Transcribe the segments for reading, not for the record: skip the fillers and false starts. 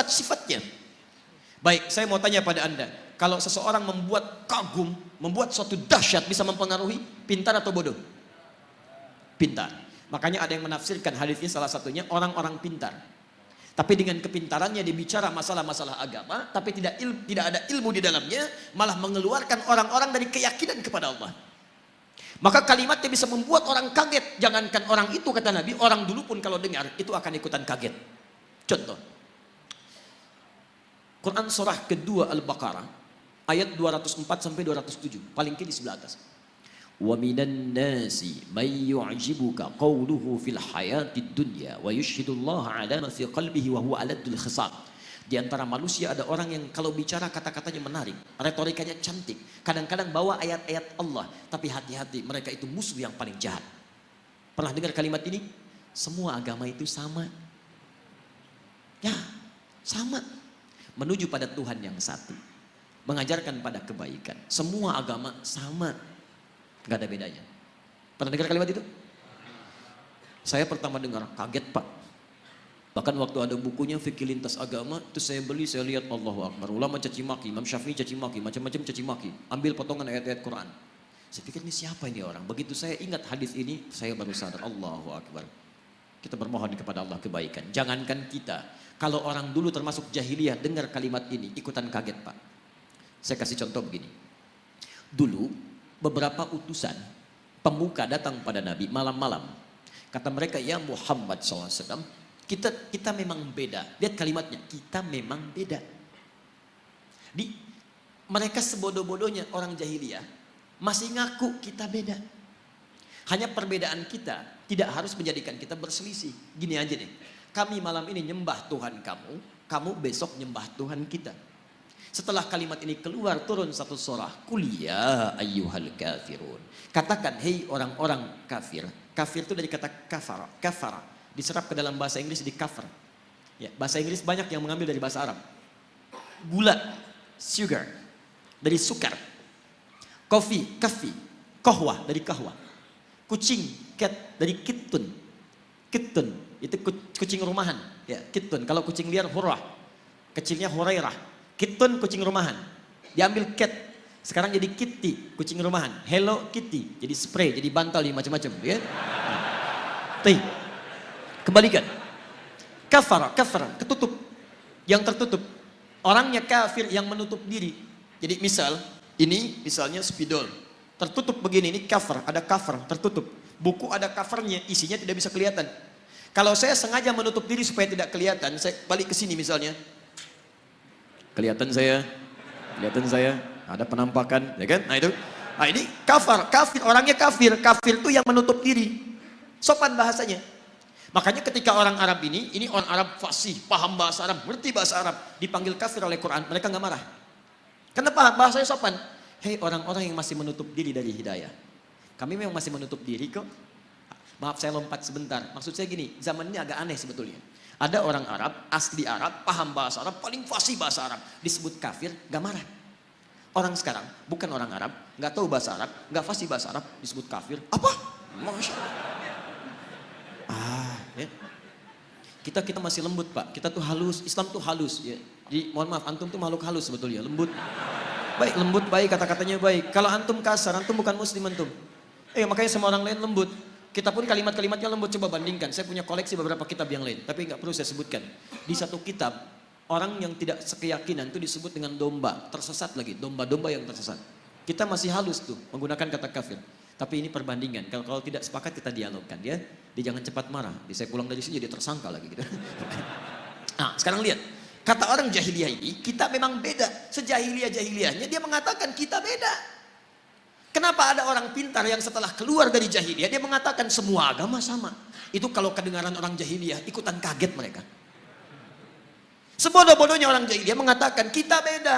sifat-sifatnya. Baik, saya mau tanya pada Anda. Kalau seseorang membuat kagum, membuat suatu dahsyat bisa mempengaruhi, pintar atau bodoh? Pintar. Makanya ada yang menafsirkan hadisnya salah satunya orang-orang pintar. Tapi dengan kepintarannya dia bicara masalah-masalah agama, tapi tidak ada ilmu di dalamnya, malah mengeluarkan orang-orang dari keyakinan kepada Allah. Maka kalimatnya bisa membuat orang kaget. Jangankan orang itu, kata Nabi, orang dulu pun kalau dengar itu akan ikutan kaget. Contoh, Quran surah kedua Al-Baqarah ayat 204 sampai 207, paling kiri sebelah atas. Wa minan nasi may yu'jibuka qawluhu fil hayatid dunya wa yushhidullaha 'ala ma fi qalbihi wa huwa aladul khisab. Di antara manusia ada orang yang kalau bicara kata-katanya menarik, retorikanya cantik, kadang-kadang bawa ayat-ayat Allah, tapi hati-hati, mereka itu musuh yang paling jahat. Pernah dengar kalimat ini? Semua agama itu sama. Ya, sama. Menuju pada Tuhan yang satu. Mengajarkan pada kebaikan. Semua agama sama. Gak ada bedanya. Pernah dengar kalimat itu? Saya pertama dengar, kaget Pak. Bahkan waktu ada bukunya Fikih Lintas Agama, itu saya beli, saya lihat Allahu Akbar. Ulama caci maki, Imam Syafi'i caci maki, macam-macam caci maki. Ambil potongan ayat-ayat Quran. Saya pikir ini siapa ini orang? Begitu saya ingat hadis ini, saya baru sadar, Allahu Akbar. Kita bermohon kepada Allah kebaikan. Jangankan kita, kalau orang dulu termasuk jahiliyah dengar kalimat ini, ikutan kaget Pak. Saya kasih contoh begini. Dulu beberapa utusan pemuka datang pada Nabi malam-malam. Kata mereka, ya Muhammad SAW, kita memang beda. Lihat kalimatnya, kita memang beda. Mereka sebodoh-bodohnya orang jahiliyah masih ngaku kita beda. Hanya perbedaan kita tidak harus menjadikan kita berselisih. Gini aja deh, kami malam ini nyembah Tuhan kamu, kamu besok nyembah Tuhan kita. Setelah kalimat ini keluar, turun satu surah, Qul ya ayyuhal kafirun. Katakan, hei orang-orang kafir. Kafir itu dari kata kafara. Kafara diserap ke dalam bahasa Inggris di cover. Ya, bahasa Inggris banyak yang mengambil dari bahasa Arab. Gula, sugar, dari sukar. Kopi, kafi. Kohwa, dari kahwa. Kucing, cat, dari kitun. Kitun, itu kucing rumahan. Ya, kitun. Kalau kucing liar, hurrah. Kecilnya hurairah. Kitun, kucing rumahan. Diambil cat. Sekarang jadi kitty, kucing rumahan. Hello Kitty, jadi spray, jadi bantal, jadi macam-macam. Ya. Tuh. Kembalikan. Kafara, ketutup. Yang tertutup. Orangnya kafir yang menutup diri. Jadi misal, ini misalnya spidol. Tertutup begini, ini cover, ada cover, tertutup. Buku ada covernya, isinya tidak bisa kelihatan. Kalau saya sengaja menutup diri supaya tidak kelihatan, saya balik ke sini misalnya. Kelihatan saya, ada penampakan, ya kan? Nah itu. Nah ini kafir, orangnya kafir. Kafir itu yang menutup diri. Sopan bahasanya. Makanya ketika orang Arab ini orang Arab fasih, paham bahasa Arab, ngerti bahasa Arab, dipanggil kafir oleh Quran, mereka nggak marah. Kenapa? Bahasanya sopan. Hei orang-orang yang masih menutup diri dari hidayah. Kami memang masih menutup diri kok. Maaf saya lompat sebentar. Maksud saya gini, zaman ini agak aneh sebetulnya. Ada orang Arab, asli Arab, paham bahasa Arab, paling fasih bahasa Arab, disebut kafir, nggak marah. Orang sekarang, bukan orang Arab, nggak tahu bahasa Arab, nggak fasih bahasa Arab, disebut kafir. Apa? Masya Allah. Ya. Kita masih lembut Pak, kita tuh halus, Islam tuh halus ya. Jadi mohon maaf, antum tuh makhluk halus sebetulnya, lembut. Baik, lembut baik, kata-katanya baik. Kalau antum kasar, antum bukan muslim antum. Makanya sama orang lain lembut. Kita pun kalimat-kalimatnya lembut, coba bandingkan. Saya punya koleksi beberapa kitab yang lain, tapi nggak perlu saya sebutkan. Di satu kitab, orang yang tidak sekeyakinan itu disebut dengan domba, tersesat lagi, domba-domba yang tersesat. Kita masih halus tuh, menggunakan kata kafir. Tapi ini perbandingan. Kalau tidak sepakat kita dialogkan ya. Dia jangan cepat marah. Saya pulang dari sini dia tersangka lagi gitu. Nah, sekarang lihat. Kata orang jahiliyah ini, kita memang beda. Sejahiliyah-jahiliyahnya dia mengatakan kita beda. Kenapa ada orang pintar yang setelah keluar dari jahiliyah dia mengatakan semua agama sama. Itu kalau kedengaran orang jahiliyah ikutan kaget mereka. Sebodoh-bodohnya orang jahiliyah mengatakan kita beda.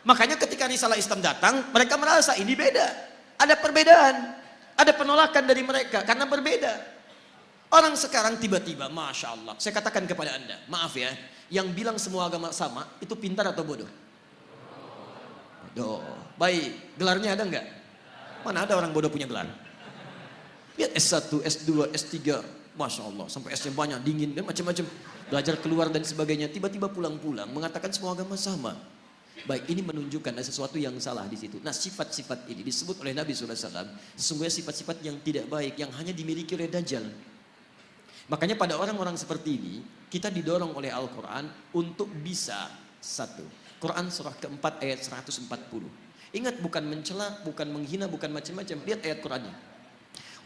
Makanya ketika risalah Islam datang, mereka merasa ini beda. Ada perbedaan. Ada penolakan dari mereka karena berbeda. Orang sekarang tiba-tiba, Masya Allah. Saya katakan kepada Anda, maaf ya. Yang bilang semua agama sama, itu pintar atau bodoh? Bodoh. Baik, gelarnya ada enggak? Mana ada orang bodoh punya gelar? Lihat S1, S2, S3. Masya Allah, sampai esnya banyak, dingin dan macam-macam. Belajar keluar dan sebagainya. Tiba-tiba pulang-pulang mengatakan semua agama sama. Baik, ini menunjukkan ada sesuatu yang salah di situ. Nah, sifat-sifat ini disebut oleh Nabi SAW, sesungguhnya sifat-sifat yang tidak baik, yang hanya dimiliki oleh Dajjal. Makanya pada orang-orang seperti ini, kita didorong oleh Al-Quran untuk bisa, satu, Quran surah keempat ayat 140. Ingat, bukan mencela, bukan menghina, bukan macam-macam. Lihat ayat Qurannya.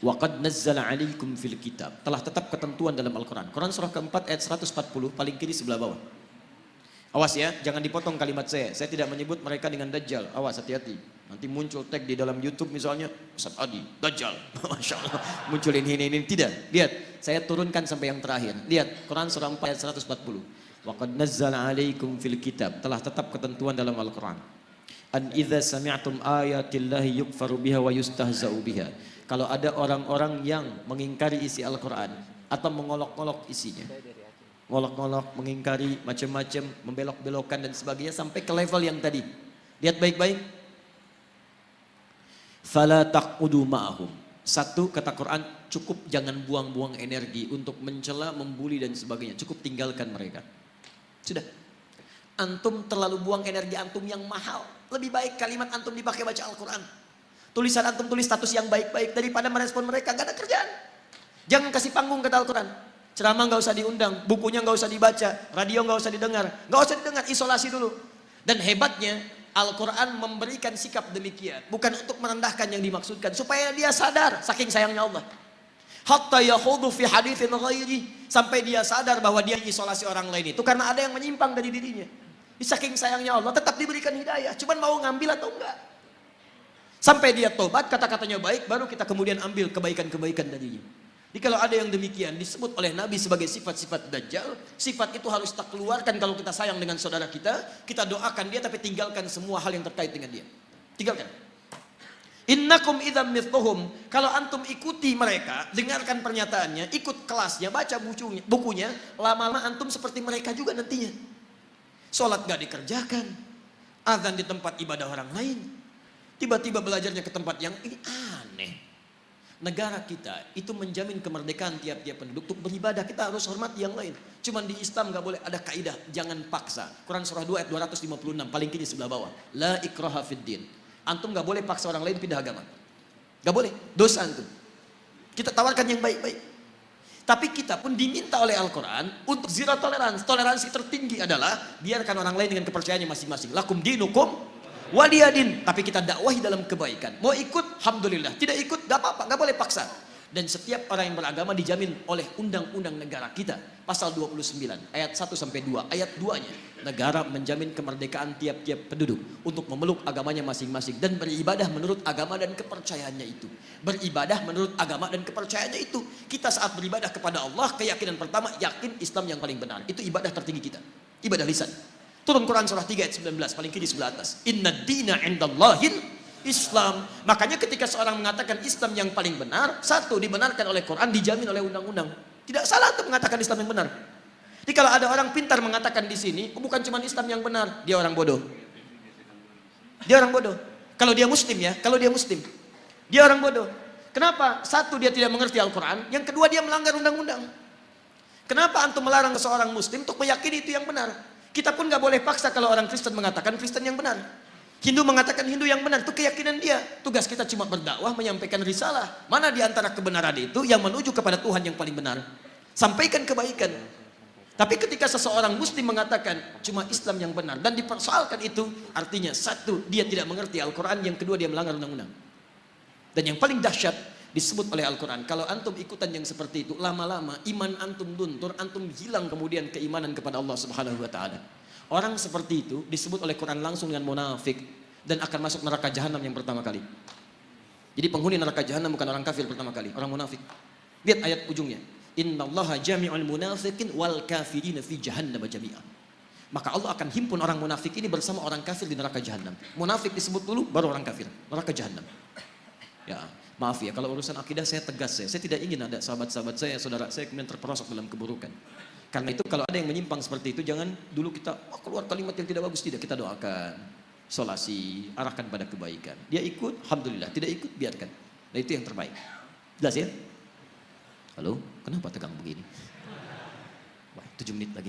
Wa qad nazzala 'alaikum fil kitab. Telah tetap ketentuan dalam Al-Quran. Quran surah keempat ayat 140, paling kiri sebelah bawah. Awas ya, jangan dipotong kalimat saya. Saya tidak menyebut mereka dengan Dajjal. Awas, hati-hati. Nanti muncul tag di dalam YouTube misalnya, Ustaz Adi, Dajjal. Masya Allah. Muncul ini. Tidak. Lihat, saya turunkan sampai yang terakhir. Lihat, Quran surah 4 ayat 140. Wa qad nazzala 'alaikum fil kitab. Telah tetap ketentuan dalam Al-Quran. An idza sami'tum ayatillahi yukfaru biha wa yustahza'u biha. Kalau ada orang-orang yang mengingkari isi Al-Quran atau mengolok-olok isinya, ngolok-ngolok, mengingkari, macam-macam, membelok-belokkan dan sebagainya sampai ke level yang tadi. Lihat baik-baik. Fala taqudu ma'ahum. Satu, kata Quran, cukup jangan buang-buang energi untuk mencela, membuli dan sebagainya. Cukup tinggalkan mereka. Sudah. Antum terlalu buang energi antum yang mahal. Lebih baik kalimat antum dipakai baca Al-Quran. Tulisan antum tulis status yang baik-baik daripada merespon mereka. Gak ada kerjaan. Jangan kasih panggung kata Al-Quran. Ceramah nggak usah diundang, bukunya nggak usah dibaca, radio nggak usah didengar, isolasi dulu. Dan hebatnya Al-Quran memberikan sikap demikian, bukan untuk merendahkan yang dimaksudkan, supaya dia sadar saking sayangnya Allah. Hatta yakhudu fi haditsin ghairi, sampai dia sadar bahwa dia isolasi orang lain itu karena ada yang menyimpang dari dirinya. Saking sayangnya Allah tetap diberikan hidayah, cuman mau ngambil atau enggak. Sampai dia tobat, kata-katanya baik, baru kita kemudian ambil kebaikan-kebaikan darinya. Jadi kalau ada yang demikian disebut oleh Nabi sebagai sifat-sifat Dajjal, sifat itu harus kita keluarkan kalau kita sayang dengan saudara kita doakan dia tapi tinggalkan semua hal yang terkait dengan dia. Tinggalkan. Innakum idzam mithluhum, kalau antum ikuti mereka, dengarkan pernyataannya, ikut kelasnya, baca bukunya, lama-lama antum seperti mereka juga nantinya. Salat gak dikerjakan, azan di tempat ibadah orang lain, tiba-tiba belajarnya ke tempat yang ini aneh. Negara kita itu menjamin kemerdekaan tiap-tiap penduduk untuk beribadah. Kita harus hormati yang lain. Cuman di Islam gak boleh ada kaidah, jangan paksa. Quran surah 2 ayat 256 paling kiri sebelah bawah. La ikraha fid din. Antum gak boleh paksa orang lain pindah agama. Gak boleh, dosa antum. Kita tawarkan yang baik-baik. Tapi kita pun diminta oleh Al-Quran untuk zero tolerance. Toleransi tertinggi adalah biarkan orang lain dengan kepercayaannya masing-masing. Lakum dinukum waliyadin, tapi kita dakwahi dalam kebaikan. Mau ikut, alhamdulillah. Tidak ikut, gak apa-apa, gak boleh paksa. Dan setiap orang yang beragama dijamin oleh undang-undang negara kita. Pasal 29, ayat 1 sampai 2. Ayat 2-nya, negara menjamin kemerdekaan tiap-tiap penduduk untuk memeluk agamanya masing-masing dan beribadah menurut agama dan kepercayaannya itu. Beribadah menurut agama dan kepercayaannya itu. Kita saat beribadah kepada Allah, keyakinan pertama, yakin Islam yang paling benar. Itu ibadah tertinggi kita. Ibadah lisan. Turun Quran surah 3 ayat 19 paling kiri sebelah atas. Inna dina indallahil Islam. Makanya ketika seorang mengatakan Islam yang paling benar, satu dibenarkan oleh Quran, dijamin oleh undang-undang. Tidak salah untuk mengatakan Islam yang benar. Jadi kalau ada orang pintar mengatakan di sini, bukan cuma Islam yang benar, dia orang bodoh. Dia orang bodoh. Kalau dia muslim ya, kalau dia muslim. Dia orang bodoh. Kenapa? Satu, dia tidak mengerti Al-Quran. Yang kedua, dia melanggar undang-undang. Kenapa antum melarang seorang muslim untuk meyakini itu yang benar? Kita pun gak boleh paksa kalau orang Kristen mengatakan Kristen yang benar. Hindu mengatakan Hindu yang benar, itu keyakinan dia. Tugas kita cuma berdakwah, menyampaikan risalah. Mana di antara kebenaran itu yang menuju kepada Tuhan yang paling benar? Sampaikan kebaikan. Tapi ketika seseorang muslim mengatakan cuma Islam yang benar dan dipersoalkan itu, artinya satu, dia tidak mengerti Al-Quran, yang kedua dia melanggar undang-undang. Dan yang paling dahsyat disebut oleh Al-Quran, kalau antum ikutan yang seperti itu, lama-lama iman antum luntur, antum hilang kemudian keimanan kepada Allah Subhanahu wa taala. Orang seperti itu disebut oleh Quran langsung dengan munafik dan akan masuk neraka jahanam yang pertama kali. Jadi penghuni neraka jahanam bukan orang kafir pertama kali, orang munafik. Lihat ayat ujungnya. Innallaha jami'ul munafiqin wal kafirina fi jahannam jami'a. Maka Allah akan himpun orang munafik ini bersama orang kafir di neraka jahanam. Munafik disebut dulu baru orang kafir, neraka jahanam. Ya, maaf ya kalau urusan akidah saya tegas saya tidak ingin ada sahabat-sahabat saya, saudara saya kemudian terperosok dalam keburukan. Karena itu kalau ada yang menyimpang seperti itu, jangan dulu kita keluar kalimat yang tidak bagus, tidak, kita doakan, solasi, arahkan pada kebaikan. Dia ikut, alhamdulillah, tidak ikut, biarkan. Nah itu yang terbaik. Jelas ya? Halo, kenapa tegang begini? Wah, 7 menit lagi.